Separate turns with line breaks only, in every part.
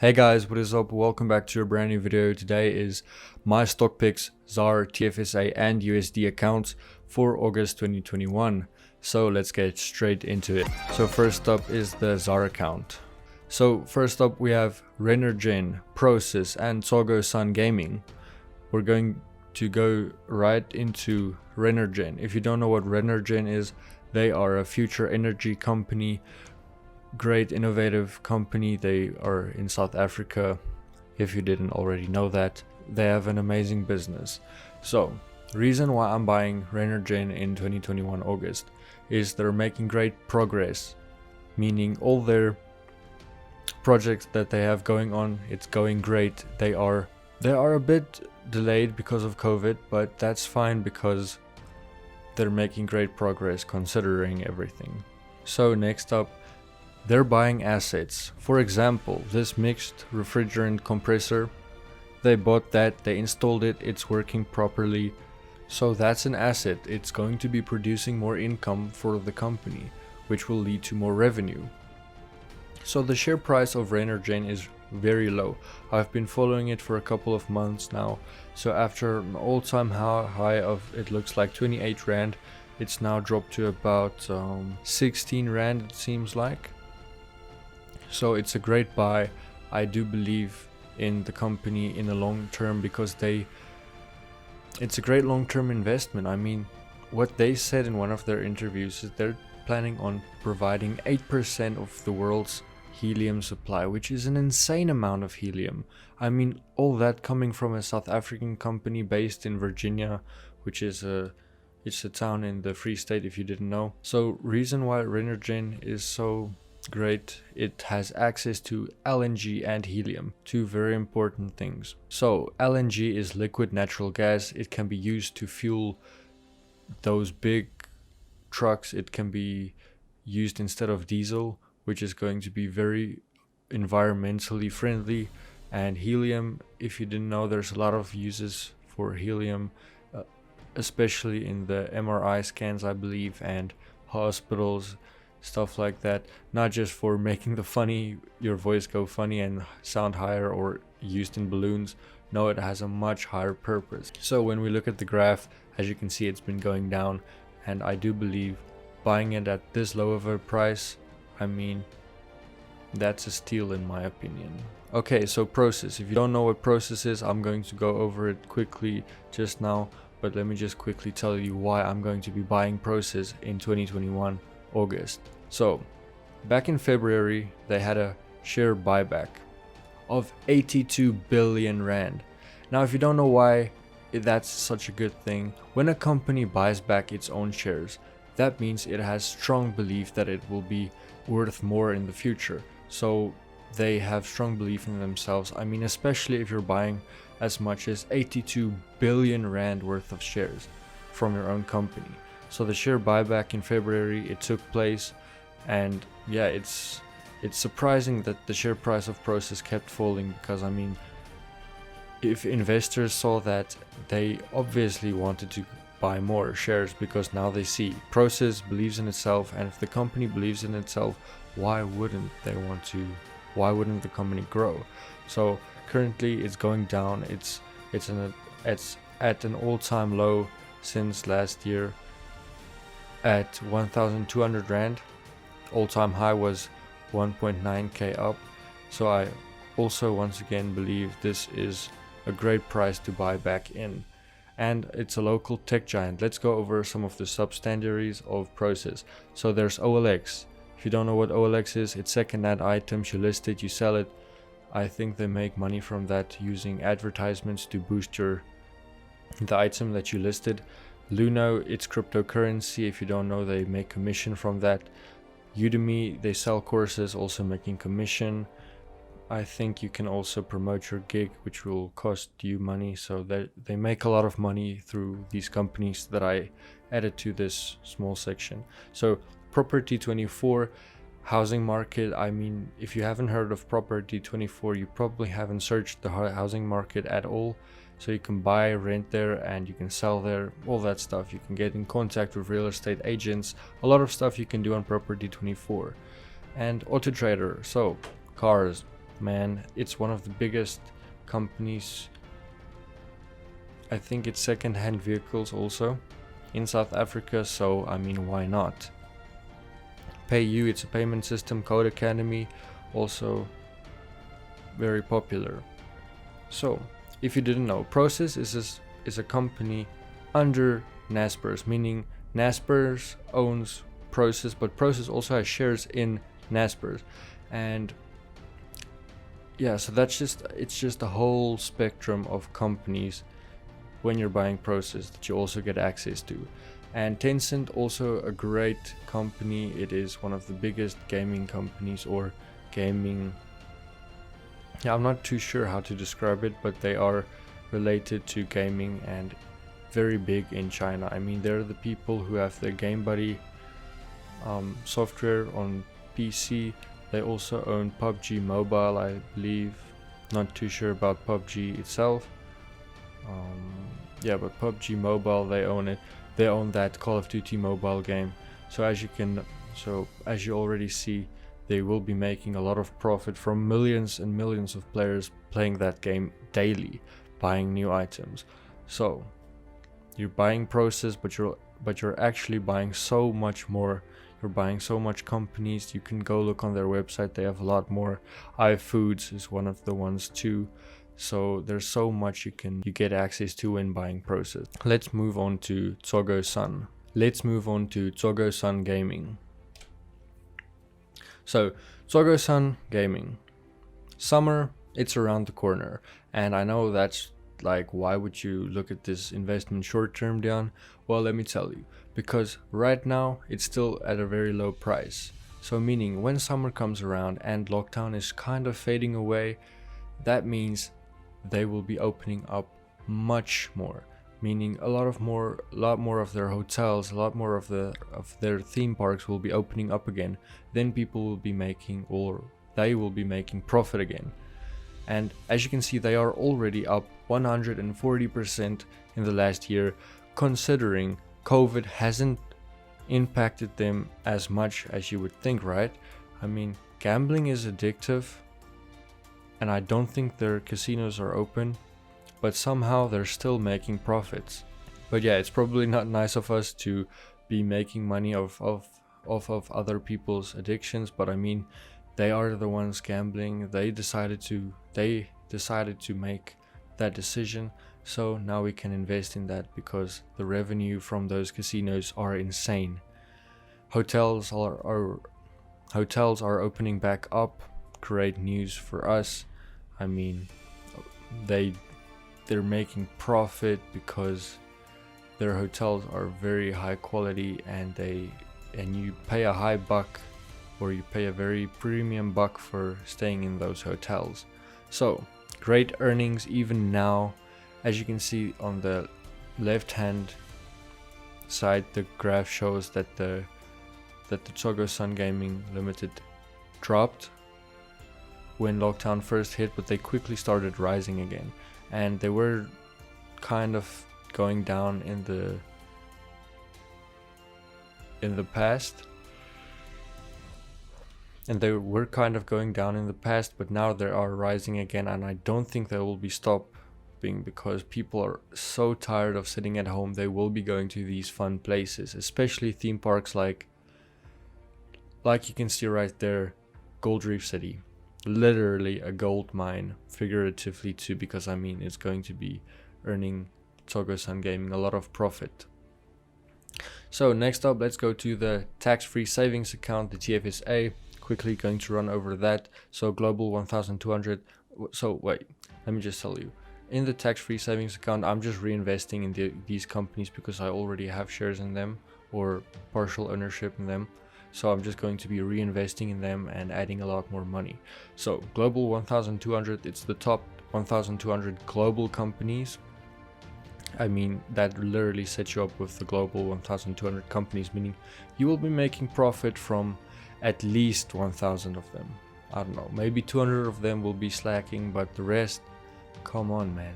Hey guys, what is up? Welcome back to a brand new video. Today is my stock picks, ZAR, TFSA and USD accounts for August 2021. So let's get straight into it. So first up is the ZAR account. So first up we have Renergen, Prosus and Tsogo Sun Gaming. We're going to go right into Renergen. If you don't know what Renergen is, they are a future energy company. Great innovative company. They are in South Africa, if you didn't already know that. They have an amazing business. So reason why I'm buying Renergen in 2021 August is they're making great progress, meaning all their projects that they have going on, it's going great. They are a bit delayed because of COVID, but that's fine because they're making great progress considering everything. So next up, they're buying assets. For example, this mixed refrigerant compressor, they bought that, they installed it, it's working properly. So that's an asset. It's going to be producing more income for the company, which will lead to more revenue. So the share price of Renergen is very low. I've been following it for a couple of months now. So after an all-time high of, it looks like 28 Rand, it's now dropped to about 16 Rand it seems like. So it's a great buy. I do believe in the company in the long term because it's a great long-term investment. I mean, what they said in one of their interviews is they're planning on providing 8% of the world's helium supply, which is an insane amount of helium. I mean, all that coming from a South African company based in Virginia, which is it's a town in the Free State if you didn't know. So reason why Renergen is so great, it has access to LNG and helium, two very important things. So LNG is liquid natural gas. It can be used to fuel those big trucks. It can be used instead of diesel, which is going to be very environmentally friendly. And helium, if you didn't know, there's a lot of uses for helium, especially in the MRI scans, I believe, and hospitals, stuff like that. Not just for making your voice go funny and sound higher, or used in balloons. No, it has a much higher purpose. So when we look at the graph, as you can see, it's been going down, and I do believe buying it at this low of a price, I mean, that's a steal in my opinion. Okay, so Prosus. If you don't know what Prosus is, I'm going to go over it quickly just now, but let me just quickly tell you why I'm going to be buying Prosus in 2021 August. So back in February they had a share buyback of 82 billion Rand. Now if you don't know why that's such a good thing, when a company buys back its own shares, that means it has strong belief that it will be worth more in the future. So they have strong belief in themselves. I mean, especially if you're buying as much as 82 billion Rand worth of shares from your own company. So the share buyback in February, it took place, and yeah, it's surprising that the share price of Prosus kept falling, because I mean, if investors saw that, they obviously wanted to buy more shares, because now they see Prosus believes in itself, and if the company believes in itself, why wouldn't the company grow? So currently it's going down. It's at an all-time low since last year at 1,200 Rand. All-time high was 1.9k up. So I also once again believe this is a great price to buy back in, and it's a local tech giant. Let's go over some of the subsidiaries of Prosus. So there's OLX. If you don't know what OLX is, it's second-hand items. You list it, you sell it. I think they make money from that, using advertisements to boost the item that you listed. Luno, it's cryptocurrency. If you don't know, they make commission from that. Udemy, they sell courses, also making commission. I think you can also promote your gig, which will cost you money. So they make a lot of money through these companies that I added to this small section. So Property 24, housing market. I mean, if you haven't heard of Property 24, you probably haven't searched the housing market at all. So you can buy, rent there, and you can sell there, all that stuff. You can get in contact with real estate agents, a lot of stuff you can do on Property 24. And Auto Trader, so cars, man, it's one of the biggest companies. I think it's second-hand vehicles also in South Africa, so I mean, why not? PayU, it's a payment system. Code Academy, also very popular. So if you didn't know, Prosus is a company under Naspers, meaning Naspers owns Prosus, but Prosus also has shares in Naspers. And yeah, so it's just a whole spectrum of companies when you're buying Prosus that you also get access to. And Tencent, also a great company. It is one of the biggest gaming companies, or gaming, yeah, I'm not too sure how to describe it, but they are related to gaming and very big in China. I mean, they're the people who have the Game Buddy software on PC. They also own PUBG Mobile, I believe. Not too sure about PUBG itself. Yeah, but PUBG Mobile, they own it. They own that Call of Duty mobile game. So as you already see, they will be making a lot of profit from millions and millions of players playing that game daily, buying new items. So you're buying Prosus, but you're actually buying so much more. You're buying so much companies. You can go look on their website. They have a lot more. iFoods is one of the ones too. So there's so much you get access to when buying Prosus. Let's move on to Tsogo Sun. Tsogo Sun Gaming. So Tsogo Sun Gaming. Summer, it's around the corner. And I know that's like, why would you look at this investment short term, Dian? Well, let me tell you. Because right now it's still at a very low price. So meaning when summer comes around and lockdown is kind of fading away, that means they will be opening up much more, meaning a lot more of their hotels, a lot more of their theme parks will be opening up again. Then people will be making, or they will be making profit again. And as you can see, they are already up 140% in the last year, considering COVID hasn't impacted them as much as you would think, right? I mean, gambling is addictive, and I don't think their casinos are open, but somehow they're still making profits. But yeah, it's probably not nice of us to be making money off of other people's addictions, but I mean, they are the ones gambling. They decided to make that decision, so now we can invest in that because the revenue from those casinos are insane. Hotels are opening back up. Great news for us. I mean, they're making profit because their hotels are very high quality, and you pay a high buck, or you pay a very premium buck for staying in those hotels. So great earnings even now. As you can see on the left hand side, the graph shows that the Tsogo Sun Gaming Limited dropped when lockdown first hit, but they quickly started rising again, and they were kind of going down in the past. But now they are rising again, and I don't think they will be stopping because people are so tired of sitting at home. They will be going to these fun places, especially theme parks like you can see right there, Gold Reef City. Literally a gold mine, figuratively too, because I mean, it's going to be earning Tsogo Sun Gaming a lot of profit. So next up, let's go to the tax-free savings account, the TFSA. Quickly going to run over that. So global 1200. So wait, let me just tell you, in the tax-free savings account, I'm just reinvesting in these companies because I already have shares in them or partial ownership in them. So I'm just going to be reinvesting in them and adding a lot more money. So global 1200, it's the top 1200 global companies. I mean, that literally sets you up with the global 1200 companies, meaning you will be making profit from at least 1000 of them. I don't know, maybe 200 of them will be slacking, but the rest, come on man,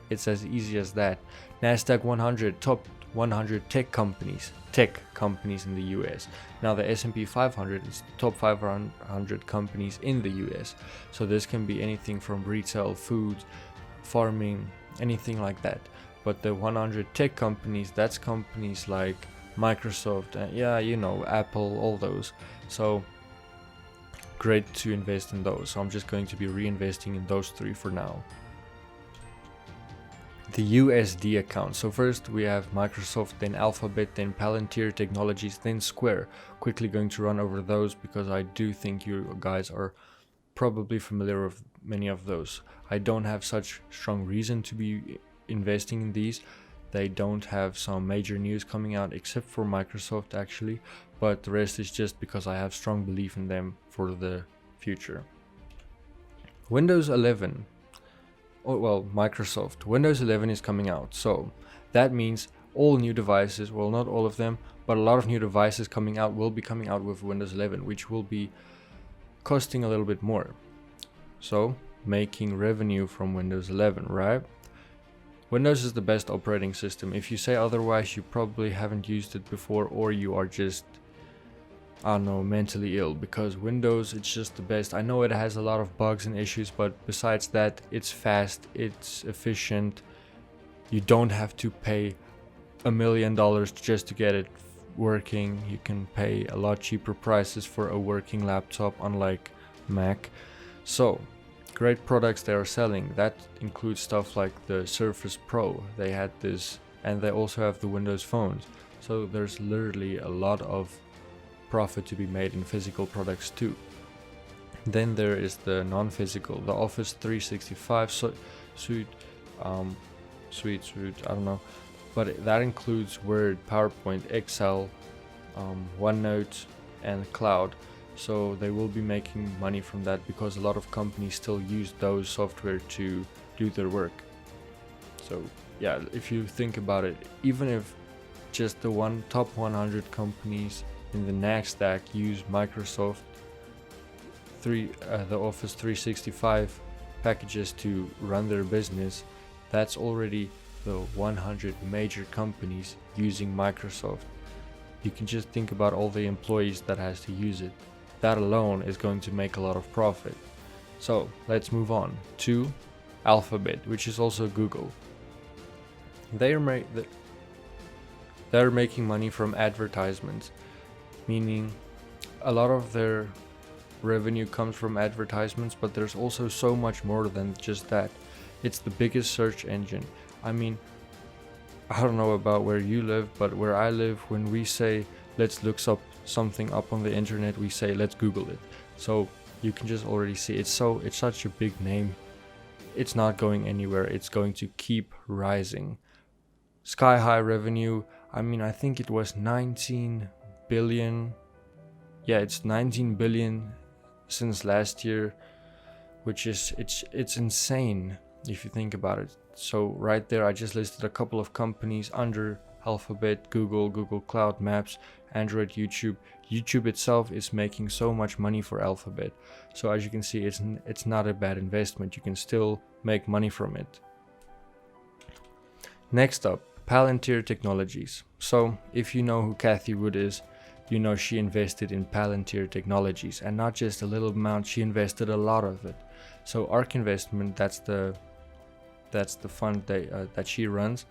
it's as easy as that. Nasdaq 100, top 100 tech companies in the US. Now the S&P 500 is the top 500 companies in the US. So this can be anything from retail, food, farming, anything like that. But the 100 tech companies, that's companies like Microsoft, Apple, all those. So great to invest in those. So I'm just going to be reinvesting in those three for now. The USD account. So first we have Microsoft, then Alphabet, then Palantir Technologies, then Square. Quickly going to run over those because I do think you guys are probably familiar with many of those. I don't have such strong reason to be investing in these. They don't have some major news coming out except for Microsoft actually, but the rest is just because I have strong belief in them for the future. Windows 11. Oh, well, Microsoft. Windows 11 is coming out, so that means all new devices, well, not all of them, but a lot of new devices coming out will be coming out with Windows 11, which will be costing a little bit more. So making revenue from Windows 11, right? Windows is the best operating system. If you say otherwise, you probably haven't used it before, or you are just, I don't know, mentally ill, because Windows, it's just the best. I know it has a lot of bugs and issues, but besides that, it's fast, it's efficient. You don't have to pay $1 million just to get it working. You can pay a lot cheaper prices for a working laptop, unlike Mac. So great products they are selling. That includes stuff like the Surface Pro. They had this, and they also have the Windows phones. So there's literally a lot of profit to be made in physical products too. Then there is the non-physical, the Office 365 suite, I don't know, but that includes Word, PowerPoint, Excel, OneNote, and Cloud. So they will be making money from that because a lot of companies still use those software to do their work. So yeah, if you think about it, even if just the top 100 companies in the NASDAQ use Microsoft the Office 365 packages to run their business, that's already the 100 major companies using Microsoft. You can just think about all the employees that has to use it. That alone is going to make a lot of profit. So let's move on to Alphabet, which is also Google. They're making money from advertisements, meaning a lot of their revenue comes from advertisements, but there's also so much more than just that. It's the biggest search engine. I mean, I don't know about where you live, but where I live, when we say let's look something up on the internet, we say let's Google it. So you can just already see it's such a big name. It's not going anywhere. It's going to keep rising. Sky high revenue. I mean, I think it was 19 billion. Yeah, it's 19 billion since last year, which is it's insane if you think about it. So right there I just listed a couple of companies under Alphabet: Google, Google Cloud, Maps, Android, YouTube. YouTube itself is making so much money for Alphabet. So as you can see, it's not a bad investment. You can still make money from it. Next up, Palantir Technologies. So if you know who Cathie Wood is, you know she invested in Palantir Technologies, and not just a little amount, she invested a lot of it. So ARK Investment, that's the fund that she runs,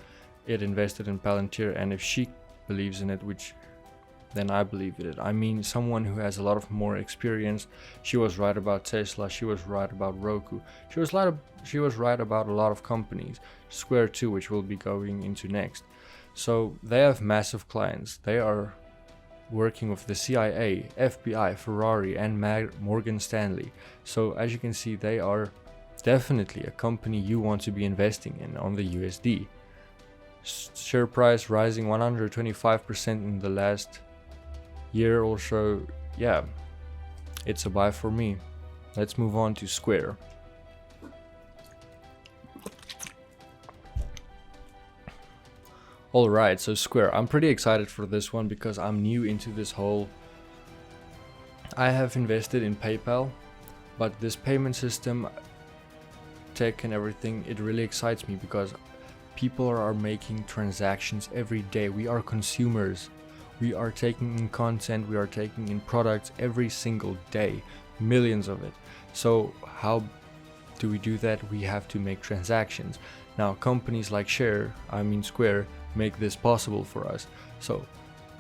it invested in Palantir, and if she believes in it, which then I believe in it. I mean, someone who has a lot of more experience. She was right about Tesla, she was right about Roku, she was right about a lot of companies, Square too, which we'll be going into next. So they have massive clients. They are working with the CIA, FBI, Ferrari, and Morgan Stanley. So as you can see, they are definitely a company you want to be investing in on the USD. Share price rising 125% in the last year or so. Yeah, it's a buy for me. Let's move on to Square. Alright, so Square. I'm pretty excited for this one because I'm new into this whole... I have invested in PayPal, but this payment system, tech and everything, it really excites me because People are making transactions every day. We are consumers. We are taking in content, we are taking in products every single day, millions of it. So how do we do that? We have to make transactions. Now companies like Square make this possible for us. So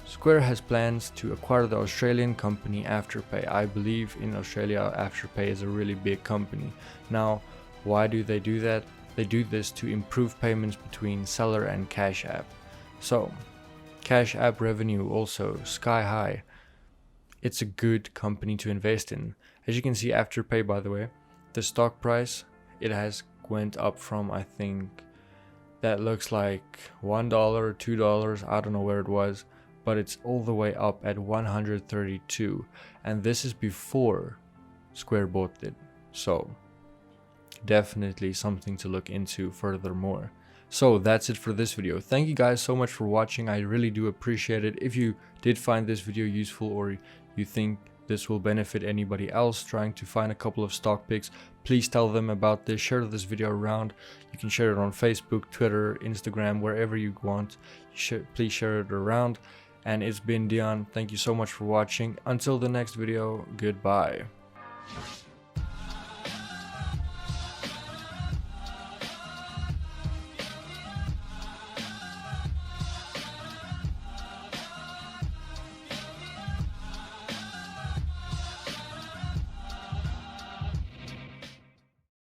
Square has plans to acquire the Australian company Afterpay. I believe in Australia Afterpay is a really big company. Now why do they do that? They do this to improve payments between seller and Cash App. So Cash App revenue also sky high. It's a good company to invest in. As you can see, Afterpay, by the way, the stock price, it has went up from, I think that looks like $1 or $2, I don't know where it was, but it's all the way up at 132, and this is before Square bought it. So definitely something to look into furthermore. So that's it for this video. Thank you guys so much for watching. I really do appreciate it. If you did find this video useful, or you think this will benefit anybody else trying to find a couple of stock picks, please tell them about this. Share this video around. You can share it on Facebook, Twitter, Instagram, wherever you want. Please share it around. And it's been Dian. Thank you so much for watching. Until the next video, goodbye.